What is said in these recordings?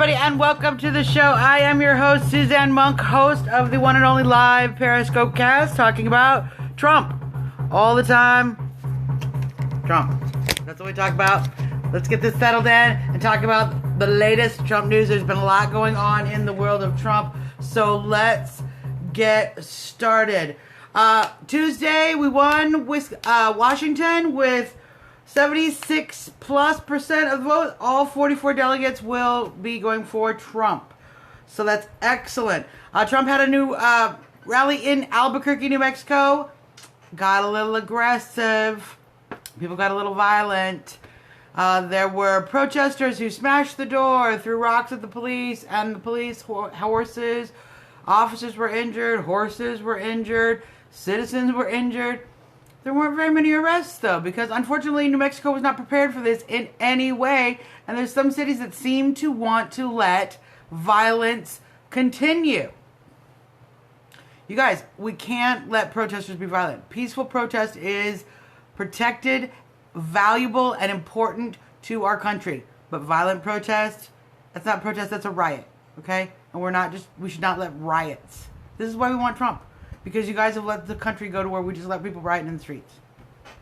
everybody, and welcome to the show. I am your host, Suzanne Monk, host of the one and only live Periscope cast, talking about Trump. All the time, Trump. That's what we talk about. Let's get this settled in and talk about the latest Trump news. There's been a lot going on in the world of Trump, so let's get started. Tuesday, we won Washington with 76+% of the vote. All 44 delegates will be going for Trump. So that's excellent. Trump had a new rally in Albuquerque, New Mexico. Got a little aggressive. People got a little violent. There were protesters who smashed the door, threw rocks at the police, and the police horses. Officers were injured. Horses were injured. Citizens were injured. There weren't very many arrests, though, because unfortunately New Mexico was not prepared for this in any way, and there's some cities that seem to want to let violence continue. You guys, we can't let protesters be violent. Peaceful protest is protected, valuable, and important to our country. But violent protest, that's not protest, that's a riot, okay? And we should not let riots. This is why we want Trump. Because you guys have let the country go to where we just let people riot in the streets.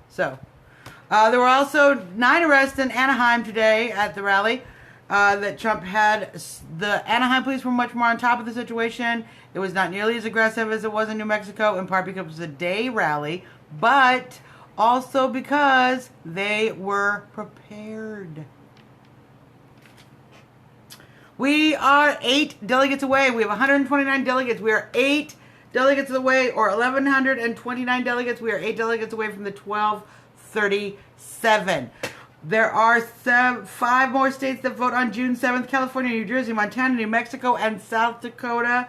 So, there were also 9 arrests in Anaheim today at the rally that Trump had. The Anaheim police were much more on top of the situation. It was not nearly as aggressive as it was in New Mexico, in part because it was a day rally, but also because they were prepared. We are 8 delegates away. We have 129 delegates. We are 8 delegates away, or 1,129 delegates. We are 8 delegates away from the 1,237. There are 5 more states that vote on June 7th: California, New Jersey, Montana, New Mexico, and South Dakota.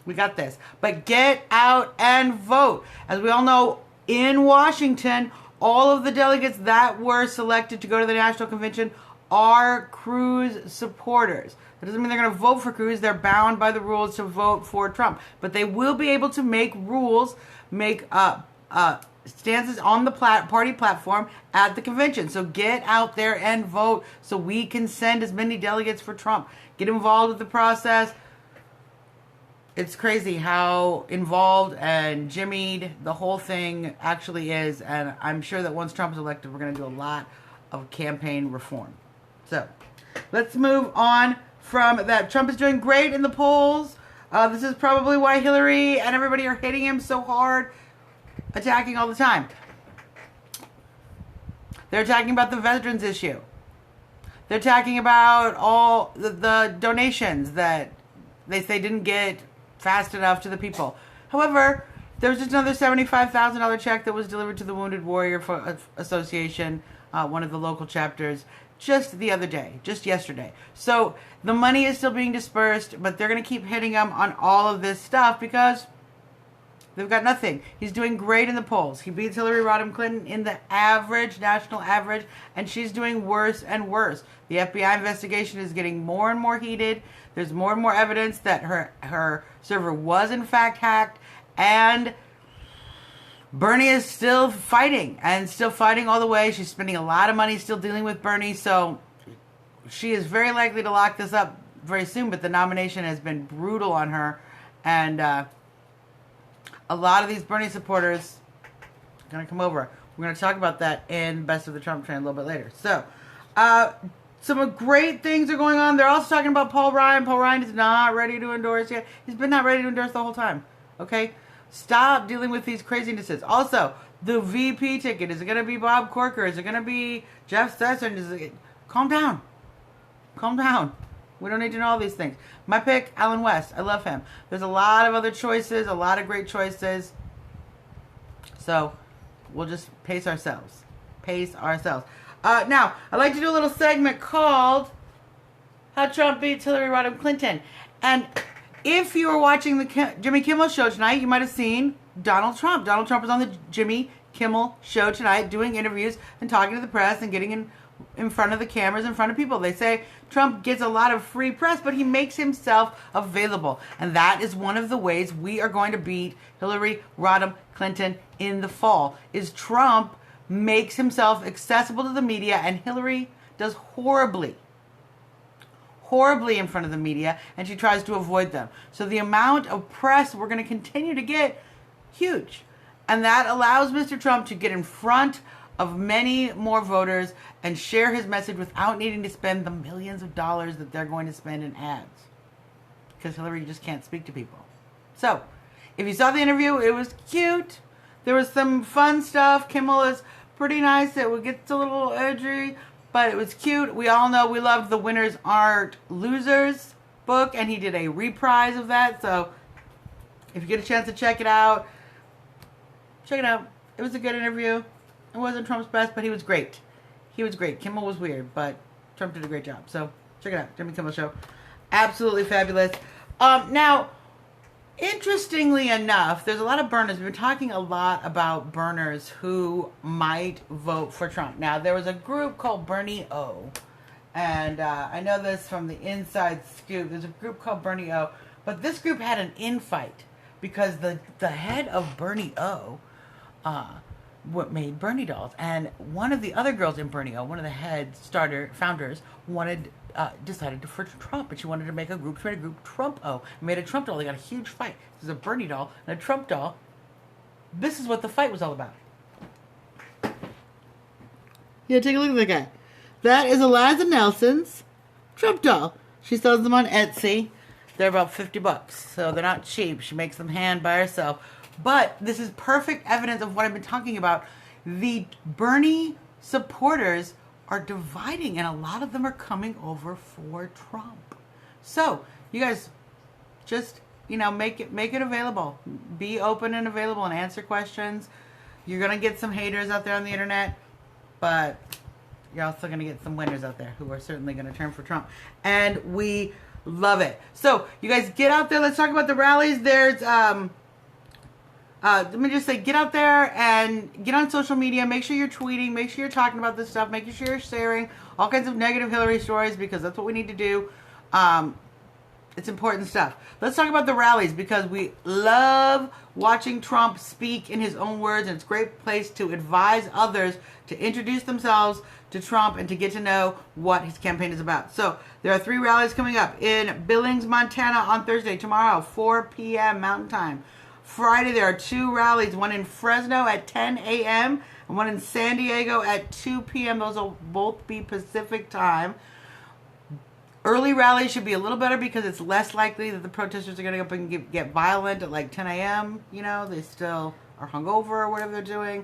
We got this. But get out and vote. As we all know, in Washington, all of the delegates that were selected to go to the National Convention are Cruz supporters. That doesn't mean they're going to vote for Cruz. They're bound by the rules to vote for Trump. But they will be able to make rules, make stances on the party platform at the convention. So get out there and vote so we can send as many delegates for Trump. Get involved with the process. It's crazy how involved and jimmied the whole thing actually is. And I'm sure that once Trump is elected, we're going to do a lot of campaign reform. So let's move on from that. Trump is doing great in the polls. This is probably why Hillary and everybody are hitting him so hard, attacking all the time. They're attacking about the veterans issue. They're talking about all the donations that they say didn't get fast enough to the people. However, there was just another $75,000 check that was delivered to the Wounded Warrior Association, one of the local chapters, just the other day, just yesterday. So the money is still being dispersed, but they're going to keep hitting him on all of this stuff because they've got nothing. He's doing great in the polls. He beats Hillary Rodham Clinton in the national average, and she's doing worse and worse. The FBI investigation is getting more and more heated. There's more and more evidence that her server was in fact hacked, and Bernie is still fighting all the way. She's spending a lot of money still dealing with Bernie, so she is very likely to lock this up very soon, but the nomination has been brutal on her, and a lot of these Bernie supporters are going to come over. We're going to talk about that in Best of the Trump Train a little bit later. So, some great things are going on. They're also talking about Paul Ryan. Paul Ryan is not ready to endorse yet. He's been not ready to endorse the whole time, okay? Stop dealing with these crazinesses. Also, the VP ticket. Is it going to be Bob Corker? Is it going to be Jeff Sessions? Calm down. Calm down. We don't need to know all these things. My pick, Alan West. I love him. There's a lot of other choices, a lot of great choices. So, we'll just pace ourselves. Now, I'd like to do a little segment called How Trump Beats Hillary Rodham Clinton. And if you were watching the Jimmy Kimmel show tonight, you might have seen Donald Trump. Donald Trump was on the Jimmy Kimmel show tonight doing interviews and talking to the press and getting in front of the cameras, in front of people. They say Trump gets a lot of free press, but he makes himself available. And that is one of the ways we are going to beat Hillary Rodham Clinton in the fall, is Trump makes himself accessible to the media, and Hillary does horribly horribly in front of the media, and she tries to avoid them. So the amount of press we're going to continue to get, huge. And that allows Mr. Trump to get in front of many more voters and share his message without needing to spend the millions of dollars that they're going to spend in ads. Because Hillary just can't speak to people. So, if you saw the interview, it was cute. There was some fun stuff. Kimmel is pretty nice. It gets a little edgy, but it was cute. We all know we loved the Winners Aren't Losers book, and he did a reprise of that. So, if you get a chance to check it out, check it out. It was a good interview. It wasn't Trump's best, but he was great. He was great. Kimmel was weird, but Trump did a great job. So, check it out. Jimmy Kimmel Show. Absolutely fabulous. Now, interestingly enough, there's a lot of burners. We've been talking a lot about burners who might vote for Trump. Now, there was a group called Bernie O. And I know this from the inside scoop. There's a group called Bernie O. But this group had an infight because the head of Bernie O made Bernie dolls. And one of the other girls in Bernie O, one of the founders, decided to for Trump, and she wanted to make a group. She made a group Trump O. Made a Trump doll. They got a huge fight. There's a Bernie doll and a Trump doll. This is what the fight was all about. Yeah, take a look at that guy. That is Eliza Nelson's Trump doll. She sells them on Etsy. They're about $50, so they're not cheap. She makes them hand by herself. But this is perfect evidence of what I've been talking about. The Bernie supporters are dividing, and a lot of them are coming over for Trump. So you guys just make it available. Be open and available and answer questions. You're gonna get some haters out there on the internet, but you're also gonna get some winners out there who are certainly gonna turn for Trump, and we love it. So you guys get out there. Let's talk about the rallies. There's let me just say, get out there and get on social media. Make sure you're tweeting. Make sure you're talking about this stuff. Make sure you're sharing all kinds of negative Hillary stories, because that's what we need to do. It's important stuff. Let's talk about the rallies, because we love watching Trump speak in his own words, and it's a great place to advise others to introduce themselves to Trump and to get to know what his campaign is about. So there are 3 rallies coming up in Billings, Montana on Thursday, tomorrow, 4 p.m. Mountain Time. Friday, there are 2 rallies, one in Fresno at 10 a.m. and one in San Diego at 2 p.m. Those will both be Pacific time. Early rallies should be a little better because it's less likely that the protesters are going to go up and get violent at like 10 a.m. They still are hungover or whatever they're doing.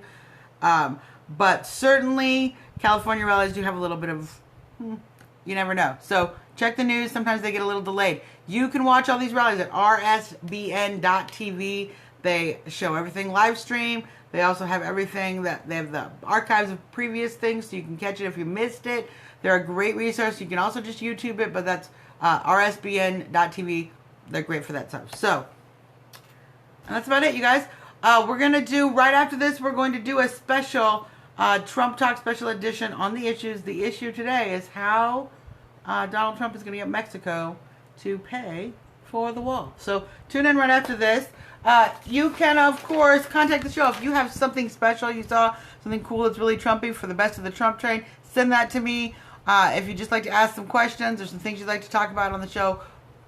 But certainly, California rallies do have a little bit of, you never know. So check the news. Sometimes they get a little delayed. You can watch all these rallies at rsbn.tv. They show everything live stream. They also have everything they have the archives of previous things, so you can catch it if you missed it. They're a great resource. You can also just YouTube it, but that's rsbn.tv. They're great for that stuff. So, and that's about it, you guys. We're going to do, right after this, we're going to do a special Trump Talk special edition on the issues. The issue today is how Donald Trump is going to get Mexico to pay for the wall. So tune in right after this. You can, of course, contact the show. If you have something special, you saw something cool that's really Trumpy for the best of the Trump train, send that to me. If you'd just like to ask some questions or some things you'd like to talk about on the show,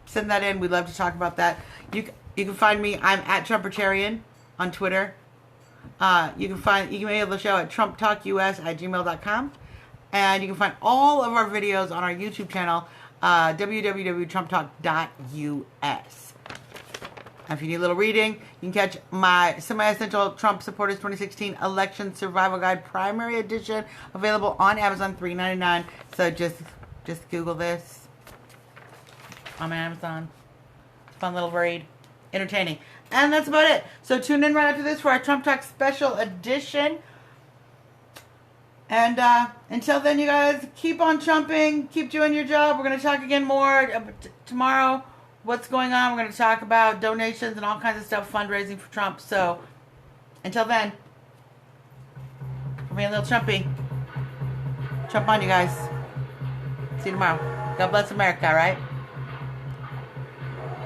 send that in. We'd love to talk about that. You can find me. I'm at Trumpertarian on Twitter. You can email the show at trumptalkus@gmail.com. And you can find all of our videos on our YouTube channel, www.trumptalk.us. And if you need a little reading, you can catch my semi-essential Trump Supporters 2016 Election Survival Guide Primary Edition, available on Amazon, $3.99. So just Google this on Amazon. It's a fun little read. Entertaining. And that's about it. So tune in right after this for our Trump Talk special edition. And until then, you guys, keep on trumping. Keep doing your job. We're going to talk again more tomorrow. What's going on? We're going to talk about donations and all kinds of stuff, fundraising for Trump. So until then, we're being a little Trumpy. Trump on, you guys. See you tomorrow. God bless America, all right?